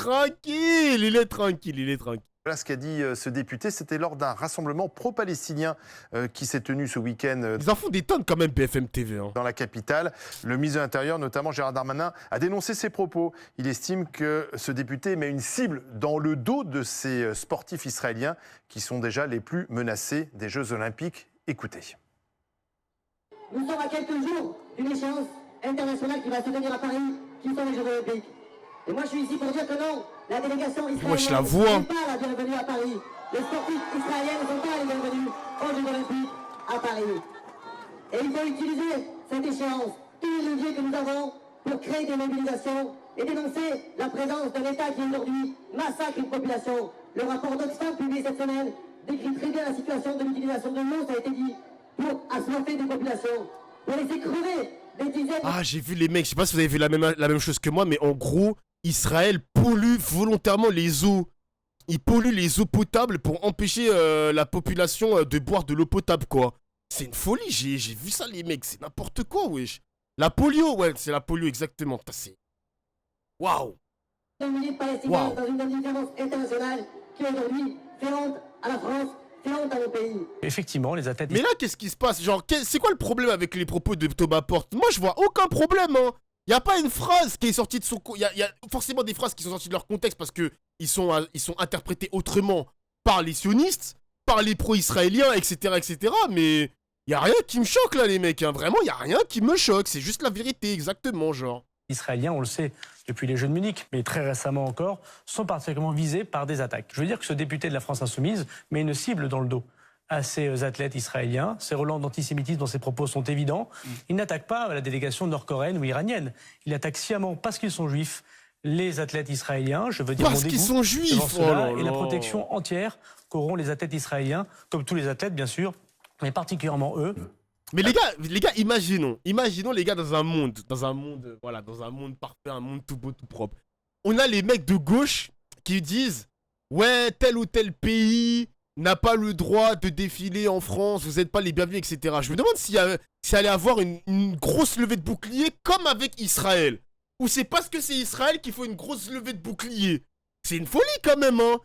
tranquille, il est tranquille, il est tranquille. Voilà ce qu'a dit ce député. C'était lors d'un rassemblement pro-palestinien qui s'est tenu ce week-end Ils en font des tonnes quand même, BFM TV. Hein. dans la capitale. Le ministre de l'Intérieur, notamment Gérald Darmanin, a dénoncé ses propos. Il estime que ce député met une cible dans le dos de ces sportifs israéliens qui sont déjà les plus menacés des Jeux Olympiques. Écoutez. Nous sommes à quelques jours d'une échéance internationale qui va se tenir à Paris, qui sont les Jeux Olympiques. Et moi, je suis ici pour dire que non, la délégation israélienne Moi, je la vois. n'est pas la bienvenue à Paris. Les sportifs israéliens ne sont pas les bienvenus aux Jeux Olympiques à Paris. Et il faut utiliser cette échéance, tous les leviers que nous avons pour créer des mobilisations et dénoncer la présence d'un État qui aujourd'hui massacre une population. Le rapport d'Oxfam publié cette semaine décrit très bien la situation de l'utilisation de l'eau, ça a été dit, pour assoiffer des populations, pour laisser crever des dizaines... Ah, j'ai vu les mecs, je sais pas si vous avez vu la même chose que moi, mais en gros, Israël pollue volontairement les eaux. Il pollue les eaux potables pour empêcher la population de boire de l'eau potable, quoi. C'est une folie, j'ai vu ça, les mecs, c'est n'importe quoi, wesh. La polio, ouais, c'est la polio, exactement. C'est... Waouh. milliers de Palestiniens Wow. dans une indifférence internationale qui aujourd'hui fait honte à la France, fait honte à nos pays. Effectivement, les athlètes... Mais là, qu'est-ce qui se passe? Genre, c'est quoi le problème avec les propos de Thomas Porte? Moi, je vois aucun problème, hein. Y a pas une phrase qui est sortie de son... Y a forcément des phrases qui sont sorties de leur contexte parce que ils sont interprétés autrement par les sionistes, par les pro-israéliens, etc., etc. Mais y a rien qui me choque, là, les mecs, hein. Vraiment, y a rien qui me choque. C'est juste la vérité, exactement, genre. Israéliens, on le sait depuis les Jeux de Munich, mais très récemment encore, sont particulièrement visés par des attaques. Je veux dire que ce député de la France Insoumise met une cible dans le dos à ces athlètes israéliens. Ces relents d'antisémitisme dans ses propos sont évidents. Il n'attaque pas la délégation nord-coréenne ou iranienne. Il attaque sciemment, parce qu'ils sont juifs, les athlètes israéliens. Je veux dire Parce mon qu'ils dégoût sont juifs, devant oh cela là et la là. protection entière qu'auront les athlètes israéliens, comme tous les athlètes bien sûr, mais particulièrement eux. Mais les gars, imaginons les gars dans un monde, voilà, dans un monde parfait, un monde tout beau, tout propre. On a les mecs de gauche qui disent, ouais, tel ou tel pays n'a pas le droit de défiler en France, vous n'êtes pas les bienvenus, etc. Je me demande s'il allait avoir une grosse levée de bouclier comme avec Israël. Ou c'est parce que c'est Israël qu'il faut une grosse levée de bouclier. C'est une folie quand même, hein.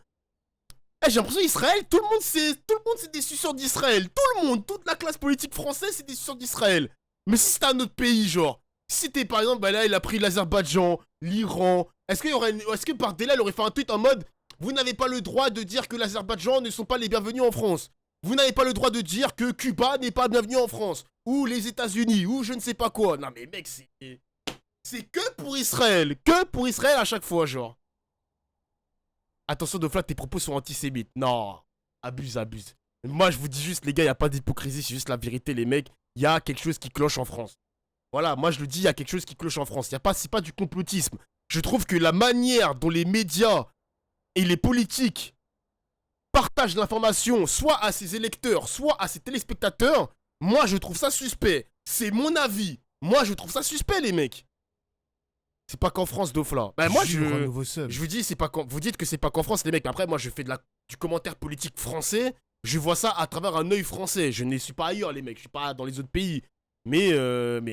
J'ai l'impression qu'Israël, tout le monde c'est des suceurs d'Israël. Tout le monde, toute la classe politique française, c'est des suceurs d'Israël. Mais si c'était un autre pays, genre, si c'était par exemple, bah là, il a pris l'Azerbaïdjan, l'Iran, est-ce que Bardella, il aurait fait un tweet en mode, vous n'avez pas le droit de dire que l'Azerbaïdjan ne sont pas les bienvenus en France. Vous n'avez pas le droit de dire que Cuba n'est pas bienvenu en France. Ou les États-Unis, ou je ne sais pas quoi. Non mais mec, c'est que pour Israël à chaque fois, genre. Attention de tes propos sont antisémites. Non, abuse. Moi, je vous dis juste, les gars, il n'y a pas d'hypocrisie, c'est juste la vérité, les mecs. Il y a quelque chose qui cloche en France. Voilà, moi je le dis, il y a quelque chose qui cloche en France. C'est pas du complotisme. Je trouve que la manière dont les médias et les politiques partagent l'information, soit à ses électeurs, soit à ses téléspectateurs, moi je trouve ça suspect. C'est mon avis. Moi je trouve ça suspect, les mecs. C'est pas qu'en France, Dofla. Bah moi je vous dis, c'est pas qu'en... Vous dites que c'est pas qu'en France, les mecs. Après, moi je fais du commentaire politique français. Je vois ça à travers un œil français. Je ne suis pas ailleurs, les mecs. Je suis pas dans les autres pays. Mais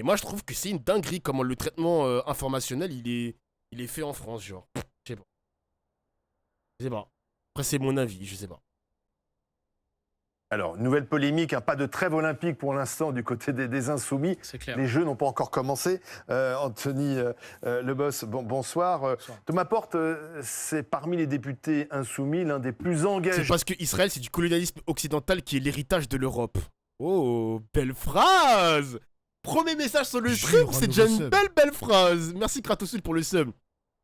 moi je trouve que c'est une dinguerie comment le traitement informationnel il est fait en France, genre. Je sais pas. Après c'est mon avis, je sais pas. Alors, nouvelle polémique, hein, pas de trêve olympique pour l'instant du côté des Insoumis. C'est clair. Les Jeux n'ont pas encore commencé. Anthony Leboss, bonsoir. Thomas Porte, c'est parmi les députés Insoumis l'un des plus engagés. C'est parce que Israël, c'est du colonialisme occidental qui est l'héritage de l'Europe. Oh, belle phrase! Premier message sur le stream, c'est déjà une belle phrase. Merci Kratosul pour le sub.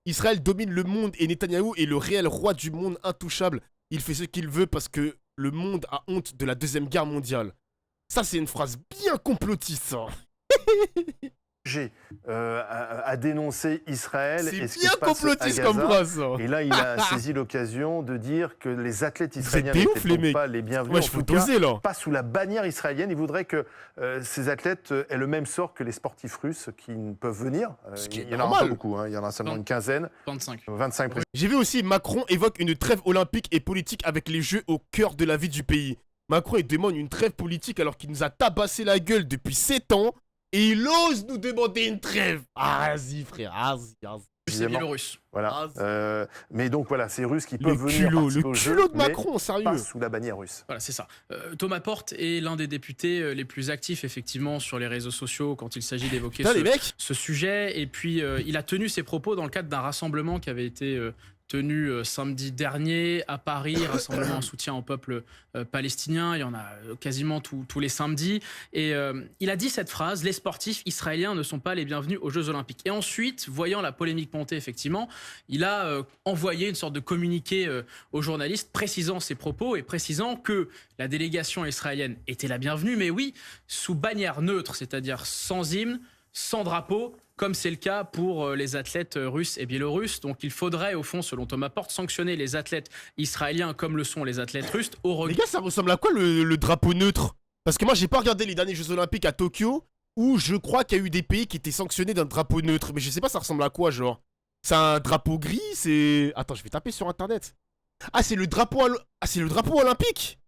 Israël domine le monde et Netanyahou est le réel roi du monde intouchable. Il fait ce qu'il veut parce que le monde a honte de la Deuxième Guerre mondiale. Ça, c'est une phrase bien complotiste, ça. À dénoncer Israël. C'est bien complotiste comme phrase, ça. Et là, il a saisi l'occasion de dire que les athlètes israéliens n'étaient pas les bienvenus. Ouais, je peux doser, là. Pas sous la bannière israélienne. Il voudrait que ces athlètes aient le même sort que les sportifs russes qui peuvent venir. Il y en aura pas beaucoup, hein. Il y en a seulement une quinzaine. 25. J'ai vu aussi Macron évoque une trêve olympique et politique avec les Jeux au cœur de la vie du pays. Macron il demande une trêve politique alors qu'il nous a tabassé la gueule depuis 7 ans. Et il ose nous demander une trêve. Ah, vas-y, frère. Vas-y. C'est biélorusse. Voilà. Ah, Mais donc voilà, ces Russes qui Le peuvent venir culot, participer le au jeu, culot de mais Macron, sérieux. pas sous la bannière russe. Voilà, c'est ça. Thomas Porte est l'un des députés les plus actifs, effectivement, sur les réseaux sociaux quand il s'agit d'évoquer Putain, les mecs, ce sujet. Et puis, il a tenu ses propos dans le cadre d'un rassemblement qui avait été tenu samedi dernier à Paris, rassemblement en soutien au peuple palestinien. Il y en a quasiment tous les samedis. Et il a dit cette phrase: les sportifs israéliens ne sont pas les bienvenus aux Jeux Olympiques. Et ensuite, voyant la polémique monter, effectivement, il a envoyé une sorte de communiqué aux journalistes précisant ses propos et précisant que la délégation israélienne était la bienvenue, mais oui, sous bannière neutre, c'est-à-dire sans hymne, sans drapeau, comme c'est le cas pour les athlètes russes et biélorusses. Donc il faudrait, au fond, selon Thomas Porte, sanctionner les athlètes israéliens comme le sont les athlètes russes au les regard. gars, ça ressemble à quoi le drapeau neutre? Parce que moi, j'ai pas regardé les derniers Jeux Olympiques à Tokyo, où je crois qu'il y a eu des pays qui étaient sanctionnés d'un drapeau neutre. Mais je sais pas, ça ressemble à quoi, genre? C'est un drapeau gris, c'est... Attends, je vais taper sur internet. Ah, c'est le drapeau... Ah, c'est le drapeau olympique?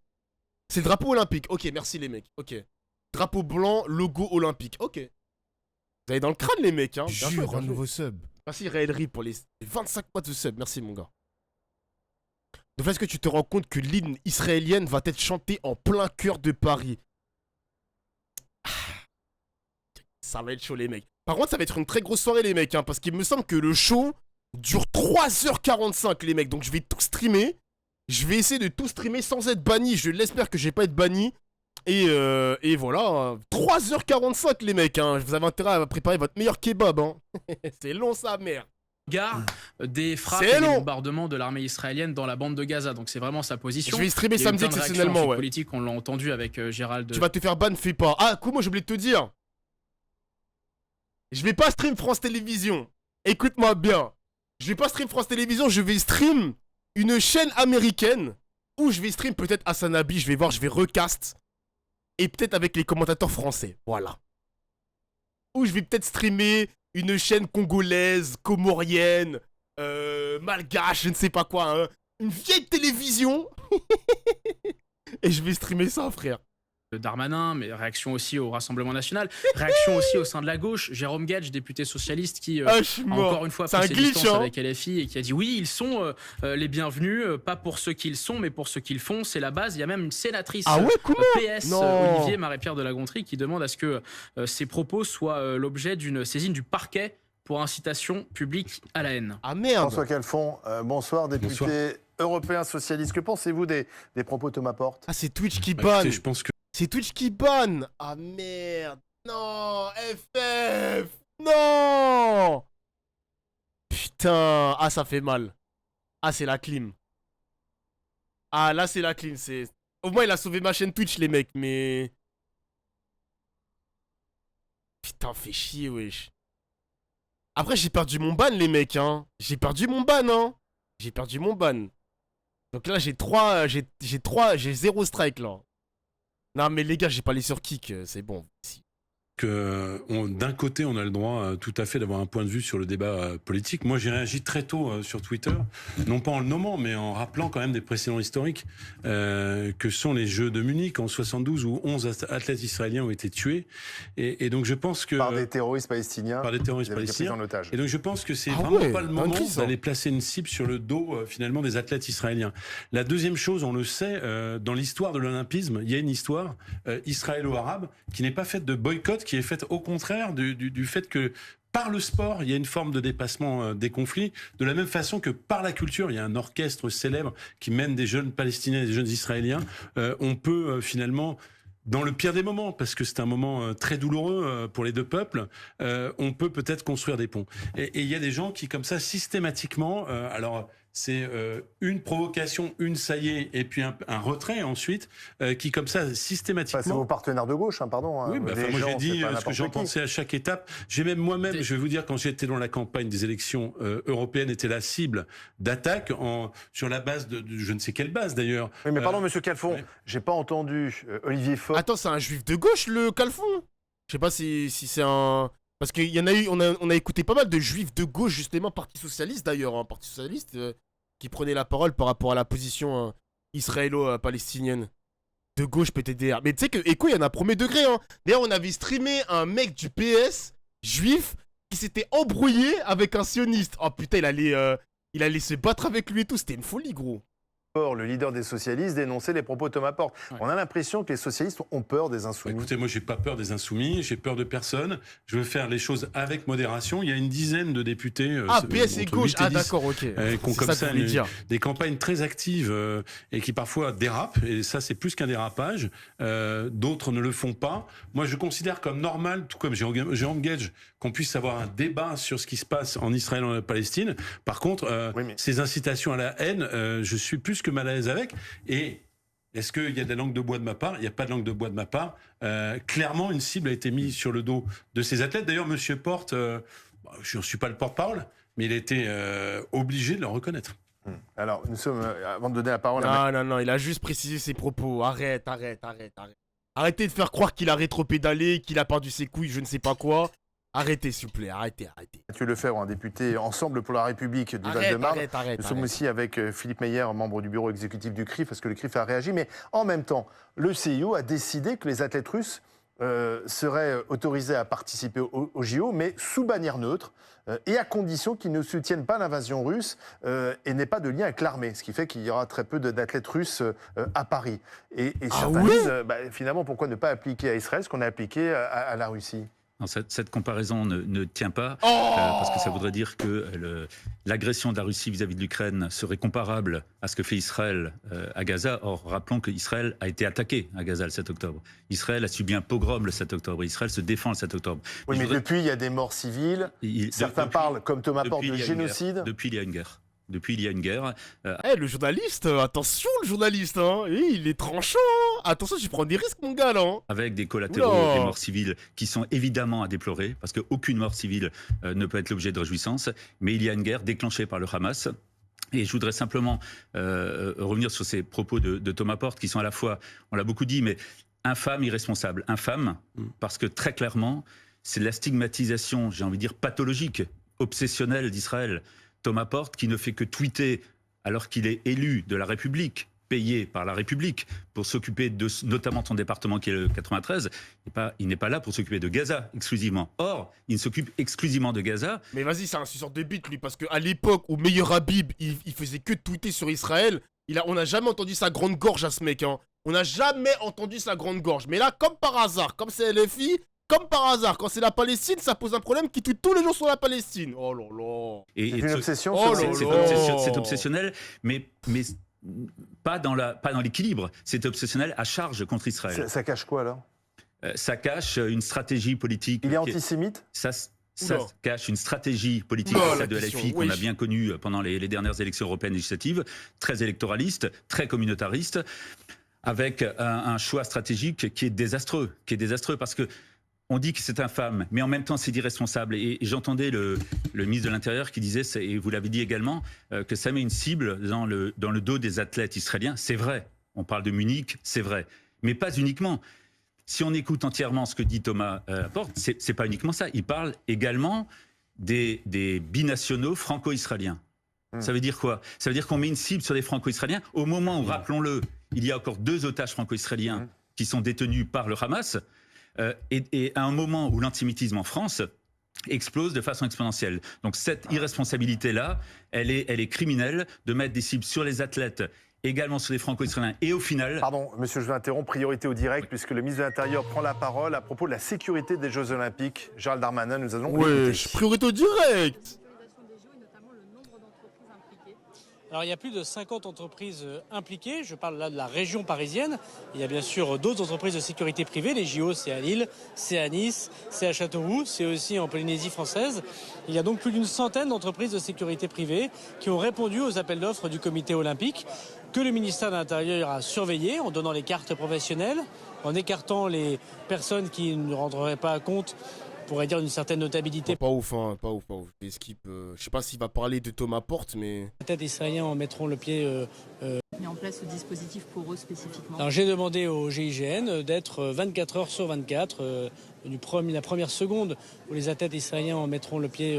C'est le drapeau olympique. Ok, merci les mecs. Ok. Drapeau blanc, logo olympique. Ok. Vous avez dans le crâne, les mecs, hein. Bien joué, Jure, bien un joué. nouveau sub. Merci Raël Ri pour les 25 mois de sub. Merci, mon gars. Donc, est-ce que tu te rends compte que l'hymne israélienne va être chantée en plein cœur de Paris? Ah. Ça va être chaud, les mecs. Par contre, ça va être une très grosse soirée, les mecs, hein, parce qu'il me semble que le show dure 3h45, les mecs. Donc, je vais tout streamer. Je vais essayer de tout streamer sans être banni. Je l'espère que je vais pas être banni. Et voilà, 3h45 les mecs, hein. Vous avez intérêt à préparer votre meilleur kebab, hein. C'est long ça, merde. Des frappes C'est et des long. bombardements de l'armée israélienne dans la bande de Gaza. Donc c'est vraiment sa position. Je vais streamer Il y a eu samedi plein de réactions exceptionnellement, ensuite ouais. politiques, on l'a entendu avec Gérald. Tu vas te faire ban, fais pas. Ah, moi j'ai oublié de te dire. Je vais pas stream France Télévisions. Écoute-moi bien. Je vais pas stream France Télévisions, je vais stream une chaîne américaine. Ou je vais stream peut-être Hasanabi, je vais voir, je vais recast. Et peut-être avec les commentateurs français, voilà. Ou je vais peut-être streamer une chaîne congolaise, comorienne, malgache, je ne sais pas quoi, hein. Une vieille télévision. Et je vais streamer ça, frère. Darmanin, mais réaction aussi au Rassemblement National, réaction aussi au sein de la gauche, Jérôme Gage, député socialiste, qui Ah, je suis a mort. encore une fois C'est pris un ses glitch, distances hein. avec LFI et qui a dit oui, ils sont les bienvenus, pas pour ce qu'ils sont, mais pour ce qu'ils font, c'est la base. Il y a même une sénatrice Ah ouais, comment? PS Non. Olivier Marie-Pierre de la Gontrie qui demande à ce que ces propos soient l'objet d'une saisine du parquet pour incitation publique à la haine. Ah merde. François Calfon, bonsoir, député Bonsoir. européen socialiste. Que pensez-vous des propos de Thomas Porte? Ah, c'est Twitch qui Bah, banne. écoutez, je pense que C'est Twitch qui banne. Ah merde. Non, FF. Non. Putain. Ah, ça fait mal. Ah, c'est la clim. Ah, là, c'est la clim. C'est... Au moins, il a sauvé ma chaîne Twitch, les mecs, mais... Putain, fait chier, wesh. Après, j'ai perdu mon ban, les mecs, hein. J'ai perdu mon ban, hein. J'ai perdu mon ban. Donc là, j'ai 0 strike, là. Non, mais les gars, j'ai pas les sur kick, c'est bon. d'un côté, on a le droit tout à fait d'avoir un point de vue sur le débat politique. Moi, j'ai réagi très tôt sur Twitter, non pas en le nommant, mais en rappelant quand même des précédents historiques, que sont les Jeux de Munich en 72, où 11 athlètes israéliens ont été tués. Et donc, je pense que... Par des terroristes palestiniens. Par des terroristes Ils avaient été pris palestiniens. en otage. Et donc, je pense que c'est Ah vraiment ouais, pas le moment dinguerie, ça. d'aller placer une cible sur le dos, finalement, des athlètes israéliens. La deuxième chose, on le sait, dans l'histoire de l'olympisme, il y a une histoire israélo-arabe qui n'est pas faite de boycott, qui est faite au contraire du fait que par le sport, il y a une forme de dépassement des conflits, de la même façon que par la culture, il y a un orchestre célèbre qui mène des jeunes Palestiniens et des jeunes Israéliens. On peut finalement... Dans le pire des moments, parce que c'est un moment très douloureux pour les deux peuples, on peut peut-être construire des ponts. Et il y a des gens qui, comme ça, systématiquement, alors c'est une provocation, une saillée, et puis un retrait ensuite, qui, comme ça, Enfin, systématiquement... c'est vos partenaires de gauche, hein, pardon. hein. Oui, bah, Les enfin, moi gens, j'ai dit c'est pas ce que n'importe j'en qui. pensais à chaque étape. J'ai même moi-même, je vais vous dire, quand j'étais dans la campagne des élections européennes, était la cible d'attaque sur la base de je ne sais quelle base d'ailleurs. Oui, mais pardon, monsieur Calfon, ouais. j'ai pas entendu Olivier Faure. Attends, c'est un juif de gauche, le Calfon? Je sais pas si c'est un... Parce qu'il y en a eu, on a écouté pas mal de juifs de gauche, justement, Parti Socialiste d'ailleurs, hein, Parti Socialiste, qui prenait la parole par rapport à la position israélo-palestinienne. De gauche, PTDR. Mais tu sais que Echo, il y en a premier degré, hein. D'ailleurs, on avait streamé un mec du PS, juif, qui s'était embrouillé avec un sioniste. Oh putain, il allait se battre avec lui et tout. C'était une folie, gros. Le leader des socialistes, dénonçait les propos de Thomas Porte. Ouais. On a l'impression que les socialistes ont peur des insoumis. Écoutez, moi, j'ai pas peur des insoumis, j'ai peur de personne. Je veux faire les choses avec modération. Il y a une dizaine de députés. PS et entre gauche. 8 et Ah 10, d'accord, ok. qui ont C'est comme ça ça que je voulais dire. des campagnes très actives et qui parfois dérapent. Et ça, c'est plus qu'un dérapage. D'autres ne le font pas. Moi, je considère comme normal, tout comme Jérôme Guedj, qu'on puisse avoir un débat sur ce qui se passe en Israël et en Palestine. Par contre, ces incitations à la haine, je suis plus que mal à l'aise avec. Et est-ce qu'il y a de la langue de bois de ma part? Il n'y a pas de langue de bois de ma part. Clairement, une cible a été mise sur le dos de ces athlètes. D'ailleurs, M. Porte, je ne suis pas le porte-parole, mais il a été obligé de le reconnaître. Alors, nous sommes, avant de donner la parole à... Non, il a juste précisé ses propos. Arrête. Arrêtez de faire croire qu'il a rétropédalé, qu'il a perdu ses couilles, je ne sais pas quoi. Arrêtez, s'il vous plaît, arrêtez. Mathieu Lefebvre, un député Ensemble pour la République du Val-de-Marne. Arrête. Nous sommes aussi avec Philippe Meyer, membre du bureau exécutif du CRIF, parce que le CRIF a réagi. Mais en même temps, le CIO a décidé que les athlètes russes seraient autorisés à participer au JO, mais sous bannière neutre, et à condition qu'ils ne soutiennent pas l'invasion russe et n'aient pas de lien avec l'armée. Ce qui fait qu'il y aura très peu d'athlètes russes à Paris. Et certains disent, finalement, pourquoi ne pas appliquer à Israël ce qu'on a appliqué à la Russie? Non, cette comparaison ne tient pas, parce que ça voudrait dire que l'agression de la Russie vis-à-vis de l'Ukraine serait comparable à ce que fait Israël à Gaza. Or, rappelons qu'Israël a été attaqué à Gaza le 7 octobre. Israël a subi un pogrom le 7 octobre. Israël se défend le 7 octobre. Oui, mais depuis, il y a des morts civiles. Certains parlent, comme Thomas Porte, de génocide. Depuis, il y a une guerre. Depuis, il y a une guerre. Le journaliste, attention le journaliste, hein. Il est tranchant, hein. Attention, tu prends des risques, mon gars, là. Hein. Avec des collatéraux, des morts civiles qui sont évidemment à déplorer, parce qu'aucune mort civile ne peut être l'objet de réjouissance. Mais il y a une guerre déclenchée par le Hamas. Et je voudrais simplement revenir sur ces propos de Thomas Porte, qui sont à la fois, on l'a beaucoup dit, mais infâmes, irresponsables. Infâmes, parce que très clairement, c'est la stigmatisation, j'ai envie de dire, pathologique, obsessionnelle d'Israël. Thomas Porte, qui ne fait que tweeter alors qu'il est élu de la République, payé par la République pour s'occuper de notamment de son département qui est le 93, il n'est pas là pour s'occuper de Gaza exclusivement. Or, il s'occupe exclusivement de Gaza. Mais vas-y, c'est un suceur de bite, lui, parce qu'à l'époque où Meilleur Habib, il faisait que tweeter sur Israël, on n'a jamais entendu sa grande gorge à ce mec, hein. On n'a jamais entendu sa grande gorge. Mais là, comme par hasard, comme c'est LFI, comme par hasard, quand c'est la Palestine, ça pose un problème qui tweet tous les jours sur la Palestine. Oh là là. C'est une obsession. C'est obsessionnel, mais pas dans l'équilibre. C'est obsessionnel à charge contre Israël. Ça cache quoi, alors? Ça cache une stratégie politique. Il est antisémite? Ça cache une stratégie politique, celle de LFI, qu'on a bien connue pendant les dernières élections européennes législatives, très électoraliste, très communautariste, avec un choix stratégique qui est désastreux parce que on dit que c'est infâme, mais en même temps c'est irresponsable. Et j'entendais le ministre de l'Intérieur qui disait, et vous l'avez dit également, que ça met une cible dans le dos des athlètes israéliens. C'est vrai, on parle de Munich, c'est vrai, mais pas uniquement. Si on écoute entièrement ce que dit Thomas Porte, c'est pas uniquement ça. Il parle également des binationaux franco-israéliens. Ça veut dire quoi? Ça veut dire qu'on met une cible sur les franco-israéliens au moment où, rappelons-le, il y a encore 2 otages franco-israéliens qui sont détenus par le Hamas. Et à un moment où l'antisémitisme en France explose de façon exponentielle. Donc cette irresponsabilité-là, elle est criminelle, de mettre des cibles sur les athlètes, également sur les franco-israéliens. Et au final... Pardon, monsieur, je vous interromps, priorité au direct, puisque le ministre de l'Intérieur prend la parole à propos de la sécurité des Jeux Olympiques. Gérald Darmanin, nous allons l'écouter. Priorité au direct. Alors il y a plus de 50 entreprises impliquées, je parle là de la région parisienne. Il y a bien sûr d'autres entreprises de sécurité privée, les JO c'est à Lille, c'est à Nice, c'est à Châteauroux, c'est aussi en Polynésie française. Il y a donc plus d'une centaine d'entreprises de sécurité privée qui ont répondu aux appels d'offres du comité olympique, que le ministère de l'Intérieur a surveillé en donnant les cartes professionnelles, en écartant les personnes qui ne rentreraient pas compte, on pourrait dire, d'une certaine notabilité. Pas ouf. Je sais pas s'il va parler de Thomas Porte, mais... Peut-être les Israéliens en mettront le pied... mis en place ce dispositif pour eux spécifiquement. Alors j'ai demandé au GIGN d'être 24 heures sur 24 la première seconde où les athlètes israéliens mettront le pied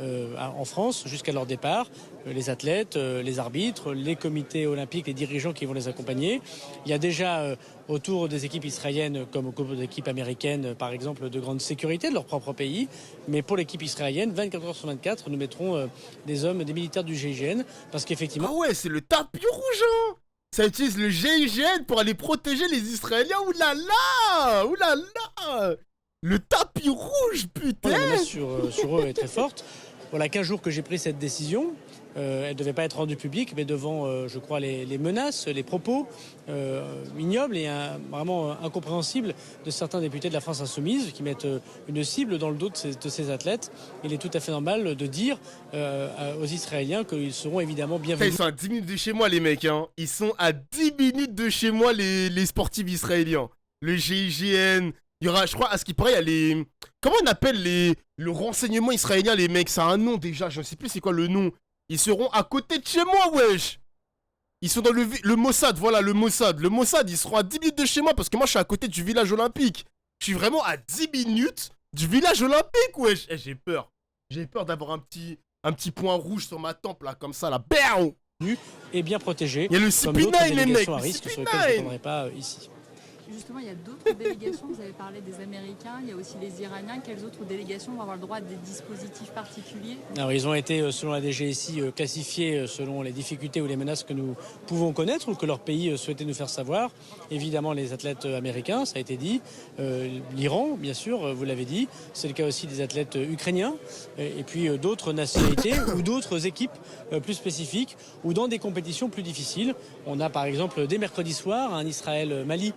en France jusqu'à leur départ. Les athlètes, les arbitres, les comités olympiques, les dirigeants qui vont les accompagner. Il y a déjà autour des équipes israéliennes, comme aux équipes américaines, par exemple, de grande sécurité de leur propre pays. Mais pour l'équipe israélienne, 24 heures sur 24, nous mettrons des hommes, des militaires du GIGN, parce qu'effectivement... Ah ouais, c'est le tapis rouge, hein. Ça utilise le GIGN pour aller protéger les Israéliens. Oulala, oulala. Le tapis rouge, putain. La menace sur eux est très forte. Voilà 15 jours que j'ai pris cette décision. Elle ne devait pas être rendue publique, mais devant, je crois, les menaces, les propos ignobles et vraiment incompréhensibles de certains députés de la France Insoumise qui mettent une cible dans le dos de ces athlètes. Il est tout à fait normal de dire aux Israéliens qu'ils seront évidemment bienvenus. Ils sont à 10 minutes de chez moi, les mecs. Hein. Ils sont à 10 minutes de chez moi, les sportifs israéliens. Le GIGN. Il y aura, je crois, à ce qui paraît, il y a les... Comment on appelle le renseignement israélien, les mecs? Ça a un nom déjà, je ne sais plus c'est quoi le nom. Ils seront à côté de chez moi, wesh. Ils sont dans le Mossad, voilà, le Mossad. Le Mossad, ils seront à 10 minutes de chez moi parce que moi, je suis à côté du village olympique. Je suis vraiment à 10 minutes du village olympique, wesh. Eh, j'ai peur. J'ai peur d'avoir un petit point rouge sur ma tempe, là, comme ça, là. Bam! Et bien protégé. Il y a le CP9, les mecs. À risque sur lesquels je ne répondrai pas ici. Justement, il y a d'autres délégations. Vous avez parlé des Américains, il y a aussi les Iraniens. Quelles autres délégations vont avoir le droit à des dispositifs particuliers? Alors, ils ont été, selon la DGSI, classifiés selon les difficultés ou les menaces que nous pouvons connaître ou que leur pays souhaitait nous faire savoir. Évidemment, les athlètes américains, ça a été dit. L'Iran, bien sûr, vous l'avez dit. C'est le cas aussi des athlètes ukrainiens. Et puis d'autres nationalités ou d'autres équipes plus spécifiques ou dans des compétitions plus difficiles. On a par exemple dès mercredi soir un Israël-Mali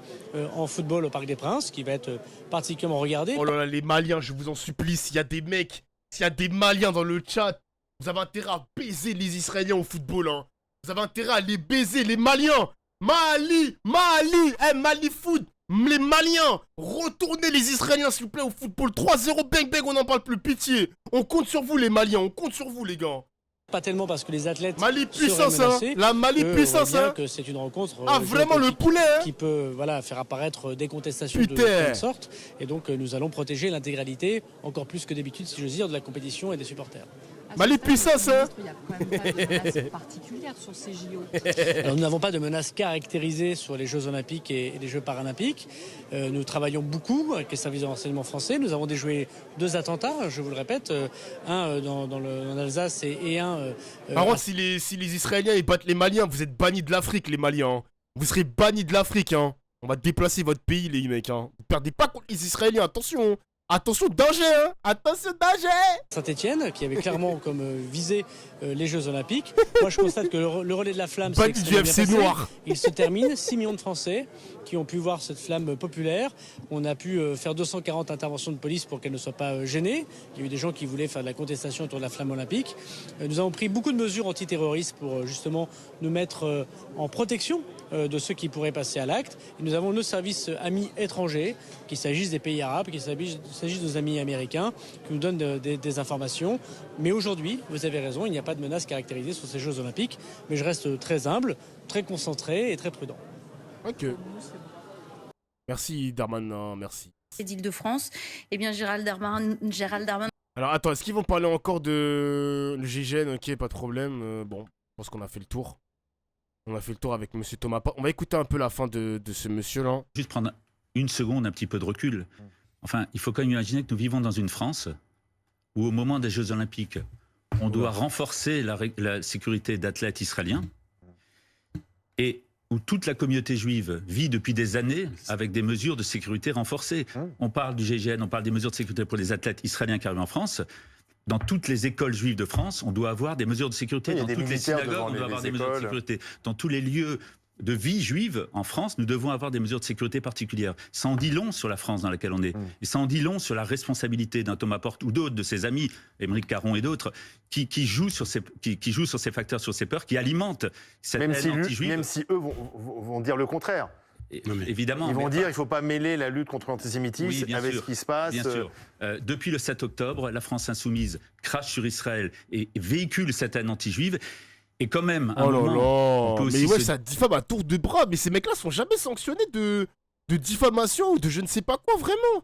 en football au Parc des Princes qui va être particulièrement regardé. Oh là là, les Maliens, je vous en supplie, s'il y a des mecs, s'il y a des Maliens dans le chat, vous avez intérêt à baiser les Israéliens au football, hein. Vous avez intérêt à les baiser, les Maliens. Mali, Mali foot. Les Maliens, retournez les Israéliens s'il vous plaît au football. 3-0, bang bang, on n'en parle plus, pitié. On compte sur vous les Maliens, on compte sur vous les gars. Pas tellement parce que les athlètes Mali puissance, seraient menacés, la Mali puissance, hein. Que c'est une rencontre vraiment le poulet, hein. Qui peut faire apparaître des contestations de toutes sortes. Et donc nous allons protéger l'intégralité, encore plus que d'habitude si j'ose dire, de la compétition et des supporters. Mali puissance, hein. Il n'y a quand même pas de menace particulière sur ces JO. Alors, nous n'avons pas de menace caractérisée sur les Jeux Olympiques et les Jeux Paralympiques. Nous travaillons beaucoup avec les services de renseignement français. Nous avons déjoué 2 attentats, je vous le répète, un en Alsace et un... Par contre, si les Israéliens ils battent les Maliens, vous êtes bannis de l'Afrique, les Maliens. Hein. Vous serez bannis de l'Afrique, hein. On va déplacer votre pays, les mecs, hein. Vous perdez pas contre les Israéliens, attention. Attention, danger, hein. Attention, danger. Saint-Etienne, qui avait clairement comme visé les Jeux Olympiques. Moi, je constate que le relais de la flamme, c'est du FC noir. Il se termine. 6 millions de Français qui ont pu voir cette flamme populaire. On a pu faire 240 interventions de police pour qu'elle ne soit pas gênée. Il y a eu des gens qui voulaient faire de la contestation autour de la flamme olympique. Nous avons pris beaucoup de mesures antiterroristes pour justement nous mettre en protection de ceux qui pourraient passer à l'acte. Et nous avons nos services amis étrangers, qu'il s'agisse des pays arabes, qu'il s'agisse de nos amis américains, qui nous donnent des informations. Mais aujourd'hui, vous avez raison, il n'y a pas de menace caractérisée sur ces Jeux Olympiques. Mais je reste très humble, très concentré et très prudent. Ok. Merci Darmanin, merci. D'Île-de-France, eh bien Gérald Darmanin... Alors attends, est-ce qu'ils vont parler encore de le GIGN? Ok, pas de problème. Bon, je pense qu'on a fait le tour. On a fait le tour avec monsieur Thomas. On va écouter un peu la fin de ce monsieur-là. Juste prendre une seconde, un petit peu de recul. Enfin, il faut quand même imaginer que nous vivons dans une France où au moment des Jeux Olympiques, on doit renforcer la sécurité d'athlètes israéliens et où toute la communauté juive vit depuis des années avec des mesures de sécurité renforcées. On parle du GIGN, on parle des mesures de sécurité pour les athlètes israéliens qui arrivent en France. Dans toutes les écoles juives de France, on doit avoir des mesures de sécurité. Oui, dans toutes les synagogues, on doit avoir des mesures de sécurité. Dans tous les lieux de vie juive en France, nous devons avoir des mesures de sécurité particulières. Ça en dit long sur la France dans laquelle on est. Et ça en dit long sur la responsabilité d'un Thomas Porte ou d'autres de ses amis, Émeric Caron et d'autres, qui jouent sur ces facteurs, sur ces peurs, qui alimentent cette haine anti-juive. Même si eux vont dire le contraire. Évidemment. Ils vont dire qu'il ne faut pas mêler la lutte contre l'antisémitisme avec ce qui se passe. Bien sûr. Depuis le 7 octobre, la France insoumise crache sur Israël et véhicule cette haine anti-juive. Et quand même, à un moment, on peut aussi ça diffame à tour de bras. Mais ces mecs-là sont jamais sanctionnés de diffamation ou de je ne sais pas quoi, vraiment.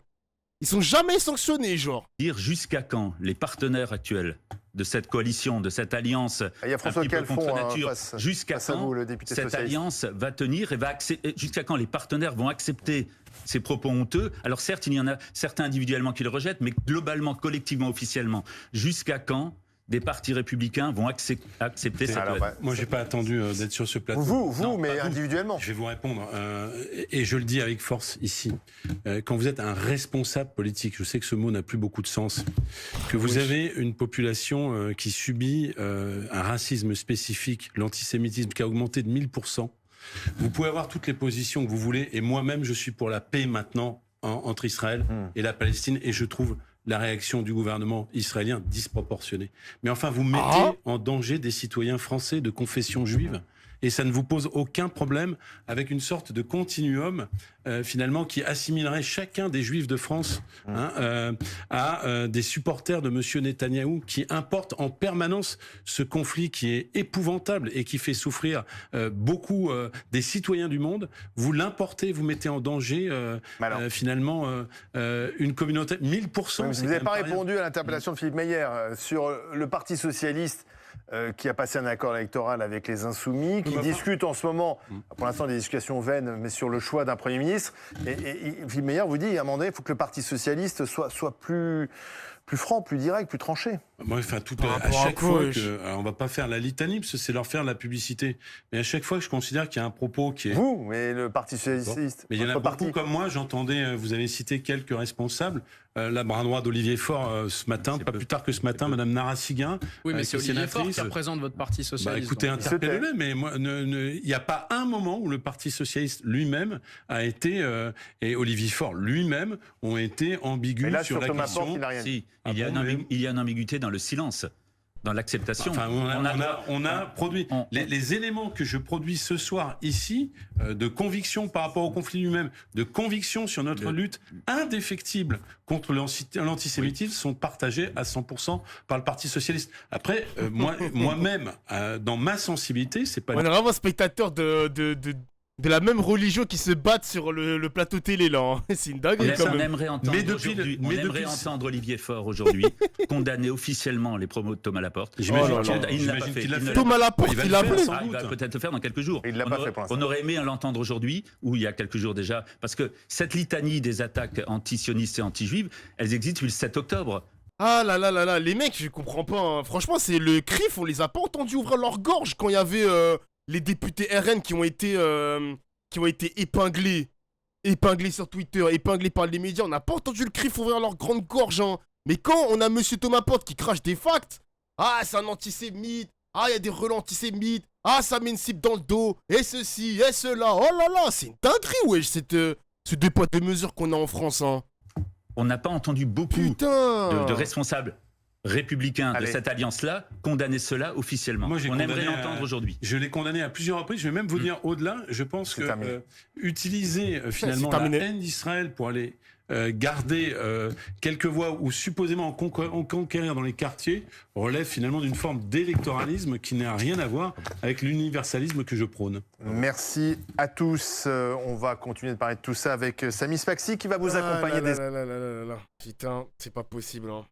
Ils sont jamais sanctionnés, genre. Dire jusqu'à quand les partenaires actuels de cette coalition, de cette alliance Il y a François un petit peu Calfon, contre nature, jusqu'à face à quand vous, le député cette socialiste. alliance va tenir et jusqu'à quand les partenaires vont accepter ces propos honteux. Alors certes, il y en a certains individuellement qui le rejettent, mais globalement, collectivement, officiellement, jusqu'à quand des partis républicains vont accepter cette loi. Moi, j'ai pas attendu d'être sur ce plateau. Vous, mais individuellement. Je vais vous répondre, et je le dis avec force ici. Quand vous êtes un responsable politique, je sais que ce mot n'a plus beaucoup de sens, que vous avez une population qui subit un racisme spécifique, l'antisémitisme qui a augmenté de 1000%. Vous pouvez avoir toutes les positions que vous voulez, et moi-même, je suis pour la paix maintenant entre Israël et la Palestine, et je trouve la réaction du gouvernement israélien disproportionnée. Mais enfin, vous mettez en danger des citoyens français de confession juive, et ça ne vous pose aucun problème avec une sorte de continuum finalement qui assimilerait chacun des juifs de France à des supporters de M. Netanyahou qui importent en permanence ce conflit qui est épouvantable et qui fait souffrir beaucoup des citoyens du monde. Vous l'importez, vous mettez en danger finalement une communauté 1000%. Vous n'avez pas répondu à l'interpellation de Philippe Meyer sur le Parti socialiste qui a passé un accord électoral avec les Insoumis, qui discute en ce moment, pour l'instant des discussions vaines, mais sur le choix d'un Premier ministre. Et Philippe Meyer vous dit, à un moment donné, il faut que le Parti socialiste soit plus franc, plus direct, plus tranché. Moi, enfin, à chaque fois que, alors on va pas faire la litanie, parce que c'est leur faire la publicité. Mais à chaque fois que je considère qu'il y a un propos qui est... Vous, mais le Parti socialiste. Mais il y en a beaucoup comme moi, j'entendais, vous avez cité quelques responsables, la bras droit d'Olivier Faure ce matin, pas plus tard que ce matin, Madame Nara Siguin. Oui, mais c'est Olivier Faure qui représente votre Parti socialiste. Écoutez, interpellez-le, mais il n'y a pas un moment où le Parti socialiste lui-même a été, et Olivier Faure lui-même, ont été ambigus sur la question. Il y a une ambiguïté dans le silence, dans l'acceptation. Enfin, on a produit les éléments que je produis ce soir ici, de conviction par rapport au conflit lui-même, de conviction sur notre lutte indéfectible contre l'antisémitisme sont partagés à 100% par le Parti socialiste. Après, moi-même, dans ma sensibilité, c'est pas... On est vraiment spectateur de la même religion qui se battent sur le plateau télé, là. Hein. C'est une dinguerie, quand même. On aimerait entendre Olivier Faure aujourd'hui condamner officiellement les promos de Thomas Laporte. J'imagine il l'a pas fait. Thomas Laporte, il l'a fait. Il va peut-être le faire dans quelques jours. Il l'a pas fait pour l'instant. On aurait aimé l'entendre aujourd'hui, ou il y a quelques jours déjà, parce que cette litanie des attaques anti-sionistes et anti-juives, elles existent depuis le 7 octobre. Ah là là là là, les mecs, je comprends pas. Hein. Franchement, c'est le CRIF, on les a pas entendus ouvrir leur gorge quand il y avait... les députés RN qui ont été épinglés sur Twitter, épinglés par les médias, on n'a pas entendu le CRIF ouvrir leur grande gorge. Hein. Mais quand on a Monsieur Thomas Porte qui crache des facts, c'est un antisémite, il y a des relents antisémites, ça met une cible dans le dos, et ceci, et cela, oh là là, c'est une dinguerie, wesh, ce deux poids deux mesures qu'on a en France. Hein. On n'a pas entendu beaucoup de responsables républicains de cette alliance-là condamner cela officiellement. On aimerait l'entendre aujourd'hui. Je l'ai condamné à plusieurs reprises. Je vais même vous dire au-delà. Je pense que utiliser finalement la haine d'Israël pour aller garder quelques voix ou supposément en conquérir dans les quartiers relève finalement d'une forme d'électoralisme qui n'a rien à voir avec l'universalisme que je prône. Merci à tous. On va continuer de parler de tout ça avec Samy Sfaxi qui va vous accompagner. Putain, c'est pas possible. Hein.